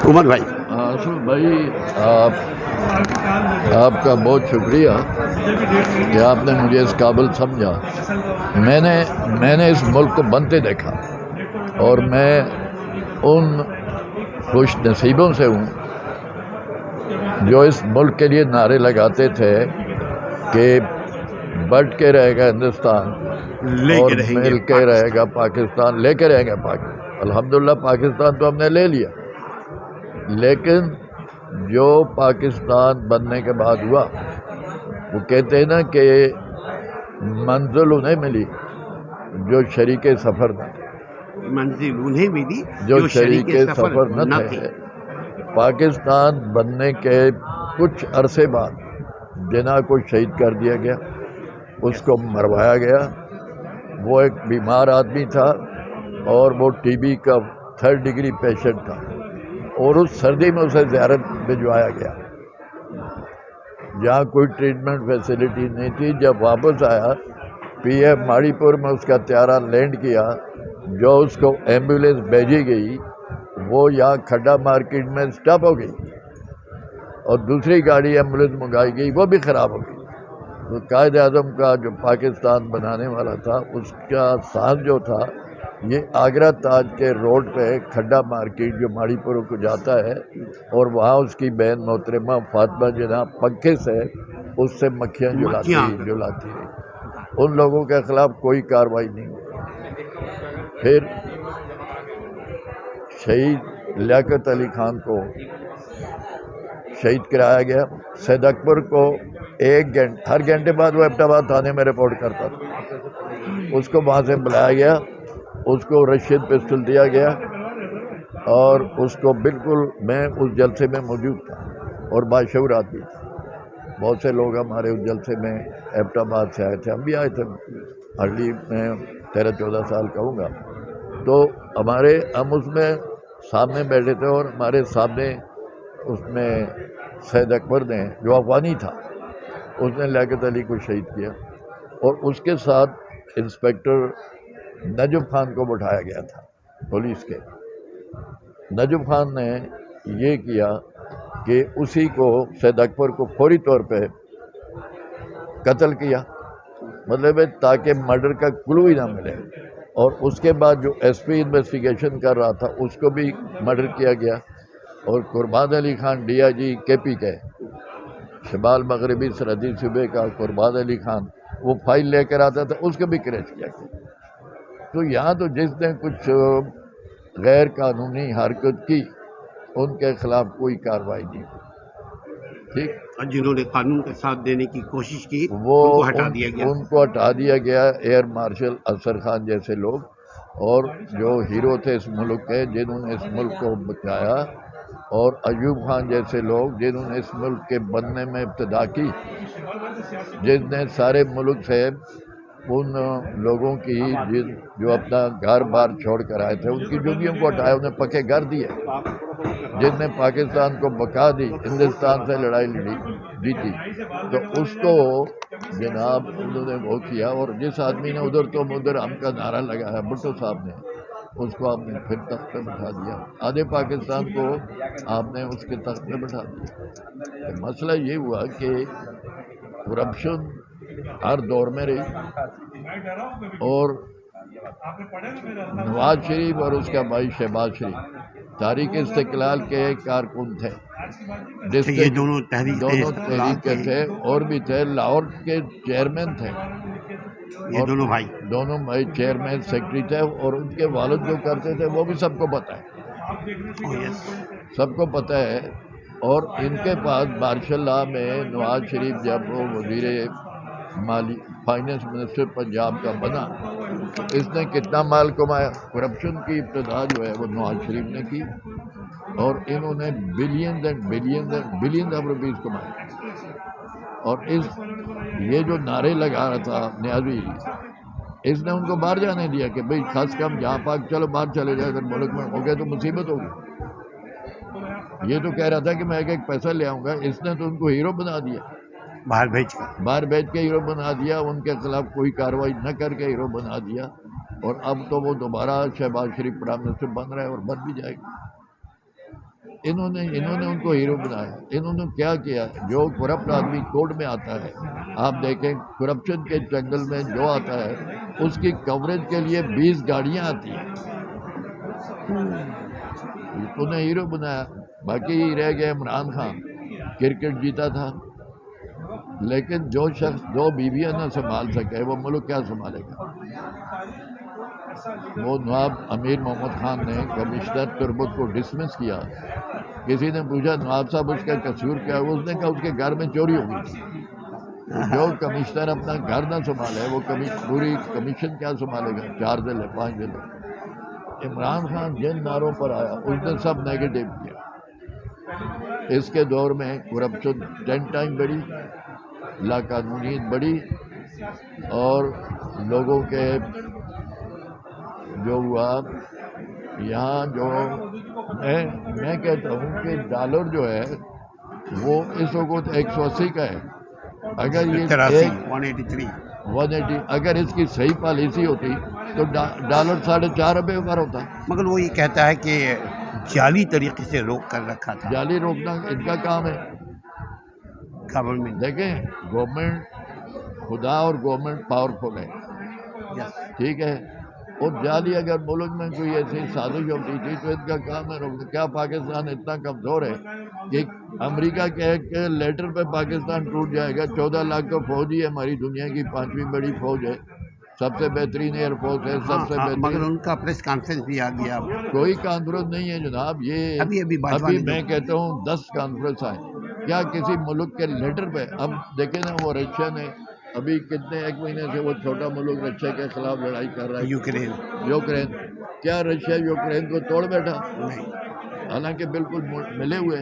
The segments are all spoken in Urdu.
عمر بھائی، آصف بھائی، آپ کا بہت شکریہ کہ آپ نے مجھے اس قابل سمجھا۔ میں نے اس ملک کو بنتے دیکھا، اور میں ان خوش نصیبوں سے ہوں جو اس ملک کے لیے نعرے لگاتے تھے کہ بٹ کے رہے گا ہندوستان اور مل کے رہے گا پاکستان، لے کے رہے گا پاکستان۔ الحمدللہ پاکستان تو ہم نے لے لیا، لیکن جو پاکستان بننے کے بعد ہوا، وہ کہتے ہیں نا کہ منزل انہیں ملی جو شریک سفر نہ تھے، منزل انہیں ملی جو شریک سفر نہ تھے۔ پاکستان بننے کے کچھ عرصے بعد جناح کو شہید کر دیا گیا، اس کو مروایا گیا۔ وہ ایک بیمار آدمی تھا اور وہ ٹی بی کا 3rd ڈگری پیشنٹ تھا، اور اس سردی میں اسے زیارت بھجوایا گیا جہاں کوئی ٹریٹمنٹ فیسلٹی نہیں تھی۔ جب واپس آیا، پی ایم ماڑی پور میں اس کا طیارہ لینڈ کیا، جو اس کو ایمبولینس بھیجی گئی وہ یہاں کھڈا مارکیٹ میں اسٹاپ ہو گئی، اور دوسری گاڑی ایمبولینس منگائی گئی، وہ بھی خراب ہو گئی۔ تو قائد اعظم کا جو پاکستان بنانے والا تھا، اس کا ساز جو تھا یہ آگرہ تاج کے روڈ پہ کھڈا مارکیٹ جو ماڑی پور کو جاتا ہے، اور وہاں اس کی بہن محترمہ فاطمہ جناح پنکھے سے اس سے مکھیاں جلاتی رہی۔ ان لوگوں کے خلاف کوئی کارروائی نہیں ہوئی۔ پھر شہید لیاقت علی خان کو شہید کرایا گیا۔ سید اکبر کو ہر گھنٹے بعد وہ ایبٹ آباد تھانے میں رپورٹ کرتا تھا، اس کو وہاں سے بلایا گیا، اس کو رشید پسٹل دیا گیا، اور اس کو بالکل، میں اس جلسے میں موجود تھا اور باشعور آدمی تھا۔ بہت سے لوگ ہمارے اس جلسے میں ایبٹ آباد سے آئے تھے، ہم بھی آئے تھے، ہرلی میں 13-14 سال کا ہوں گا۔ تو ہم اس میں سامنے بیٹھے تھے، اور ہمارے سامنے اس میں سید اکبر نے، جو افغانی تھا، اس نے لیاقت علی کو شہید کیا، اور اس کے ساتھ انسپیکٹر نجف خان کو بٹھایا گیا تھا پولیس کے۔ نجف خان نے یہ کیا کہ اسی کو، سید اکبر کو فوری طور پہ قتل کیا، مطلب ہے تاکہ مرڈر کا کلو ہی نہ ملے۔ اور اس کے بعد جو ایس پی انویسٹیگیشن کر رہا تھا، اس کو بھی مرڈر کیا گیا، اور قربان علی خان ڈی آئی جی کے پی کے شمال مغربی سرحدی صوبے کا قربان علی خان، وہ فائل لے کر آتا تھا، اس کو بھی کریچ کیا گیا۔ تو یہاں تو جس نے کچھ غیر قانونی حرکت کی، ان کے خلاف کوئی کارروائی نہیں ہوئی، ٹھیک۔ جنہوں نے قانون کا ساتھ دینے کی کوشش کی، وہ ان کو ہٹا دیا گیا۔ ان کو ہٹا دیا گیا، ایئر مارشل افسر خان جیسے لوگ، اور جو ہیرو تھے اس ملک کے، جنہوں نے اس ملک کو بچایا، اور ایوب خان جیسے لوگ جنہوں نے اس ملک کے بننے میں ابتدا کی، جس نے سارے ملک سے ان لوگوں کی جو اپنا گھر بار چھوڑ کر آئے تھے، ان کی جھگیوں کو ہٹایا، انہیں پکے گھر دیے، جس نے پاکستان کو بقا دی، ہندوستان سے لڑائی لڑی، جیتی، تو اس کو جناب انہوں نے وہ کیا۔ اور جس آدمی نے ادھر تو ادھر ہم کا نعرہ لگایا، بھٹو صاحب نے، اس کو آپ نے پھر تخت پہ بٹھا دیا، آدھے پاکستان کو آپ نے اس کے تخت پہ بٹھا دیا۔ مسئلہ یہ ہوا کہ کرپشن ہر دور میں رہی، اور نواز شریف اور اس کا بھائی شہباز شریف تحریک استقلال کے کارکن تھے، یہ دونوں تحریک کے تھے، اور بھی تھے، لاہور کے چیئرمین تھے، یہ دونوں بھائی چیئرمین سیکرٹری تھے، اور ان کے والد جو کرتے تھے وہ بھی سب کو پتہ ہے، سب کو پتہ ہے۔ اور ان کے پاس مارشل لا میں نواز شریف جب وہ وزیر مالی فائنانس منسٹر پنجاب کا بنا، اس نے کتنا مال کمایا؟ کرپشن کی ابتدا جو ہے وہ نواز شریف نے کی، اور انہوں نے billions and billions and billions of rupees کمائے۔ اور یہ جو نعرے لگا رہا تھا نیازی، اس نے ان کو باہر جانے دیا کہ بھئی خاص کم جہاں پاک چلو باہر چلے جائے، اگر ملک میں ہو گئے تو مصیبت ہوگی۔ یہ تو کہہ رہا تھا کہ میں ایک پیسہ لے آؤں گا، اس نے تو ان کو ہیرو بنا دیا، باہر بھیج کے ہیرو بنا دیا، ان کے خلاف کوئی کارروائی نہ کر کے ہیرو بنا دیا۔ اور اب تو وہ دوبارہ شہباز شریف پرائم منسٹر بن رہا ہے، اور بن بھی جائے گا۔ انہوں نے ان کو ہیرو بنایا. انہوں نے کیا کیا؟ جو کرپٹ آدمی کورٹ میں آتا ہے، آپ دیکھیں کرپشن کے جنگل میں جو آتا ہے اس کی کوریج کے لیے 20 گاڑیاں آتی ہیں. انہیں ہیرو بنایا. باقی رہ گئے عمران خان، کرکٹ جیتا تھا، لیکن جو شخص 2 بیویاں نہ سنبھال سکے وہ ملک کیا سنبھالے گا؟ وہ نواب امیر محمد خان نے کمشنر تربت کو ڈسمس کیا. کسی نے پوچھا نواب صاحب اس کا قصور کیا ہے؟ اس نے کہا اس کے گھر میں چوری ہو گئی تھی. جو کمشنر اپنا گھر نہ سنبھالے وہ پوری کمیشن کیا سنبھالے گا؟ 4 ضلع 5 ضلع. عمران خان جن نعروں پر آیا اس نے سب نیگیٹو کیا. اس کے دور میں کرپشن 10 ٹائم بڑھی، لاقانونیت بڑھی، اور لوگوں کے جو ہوا یہاں جو میں کہتا ہوں کہ ڈالر جو ہے وہ اس وقت 180 کا ہے. اگر یہ 180 اگر اس کی صحیح پالیسی ہوتی تو ڈالر 4.5 روپے پر ہوتا. مگر وہ یہ کہتا ہے کہ جعلی طریقے سے روک کر رکھا تھا. جعلی روکنا ان کا کام ہے. گورنمنٹ دیکھیں گورنمنٹ خدا اور گورنمنٹ پاورفل ہے، ٹھیک ہے. اور جعلی اگر ملک میں کوئی ایسی سازش ہوتی تھی تو ان کا کام ہے روکنا. کیا پاکستان اتنا کمزور ہے کہ امریکہ کے ایک لیٹر پہ پاکستان ٹوٹ جائے گا؟ 14 لاکھ کا فوج ہی ہماری دنیا کی 5ویں بڑی فوج ہے، سب سے بہترین ایئر فورس ہے، سب سے بہترین. مگر ان کا پریس کانفرنس بھی آ گیا. کوئی کانفرنس نہیں ہے جناب. یہ ابھی میں کہتا ہوں 10 کانفرنس آئیں. کیا کسی ملک کے لیڈر پہ؟ اب دیکھیں نا وہ رشیا نے ابھی کتنے 1 مہینے سے وہ چھوٹا ملک رشیا کے خلاف لڑائی کر رہا ہے، یوکرین. کیا رشیا یوکرین کو توڑ بیٹھا؟ حالانکہ بالکل ملے ہوئے.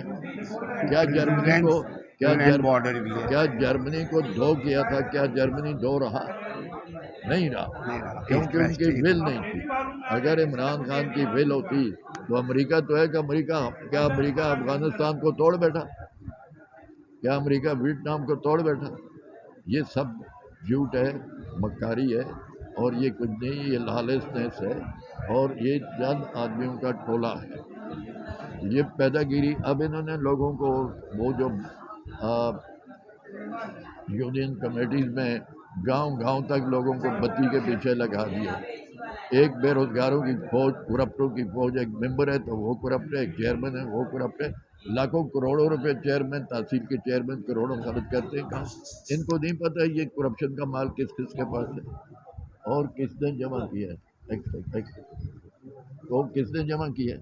کیا جرمنی کو دھو کیا تھا؟ کیا جرمنی دھو رہا؟ نہیں رہا، کیونکہ ان کی ول نہیں تھی. اگر عمران خان کی ول ہوتی تو امریکہ تو ہے کہ امریکہ افغانستان کو توڑ بیٹھا؟ کیا امریکہ ویتنام کو توڑ بیٹھا؟ یہ سب جھوٹ ہے، مکاری ہے، اور یہ کچھ نہیں. یہ لالسنس ہے اور یہ چند آدمیوں کا ٹولہ ہے. یہ پیدا گیری. اب انہوں نے لوگوں کو وہ جو یونین کمیٹیز میں گاؤں تک لوگوں کو بتی کے پیچھے لگا دیا. ایک بے روزگاروں کی فوج، کرپٹوں کی فوج. ایک ممبر ہے تو وہ کرپٹ ہے، ایک چیئرمین ہے وہ کرپٹ ہے. لاکھوں کروڑوں روپے چیئرمین، تحصیل کے چیئرمین کروڑوں خرچ کرتے ہیں. کہاں ان کو نہیں پتہ یہ کرپشن کا مال کس کس کے پاس ہے اور کس نے جمع کیا ہے. وہ کس نے جمع کیا ہے؟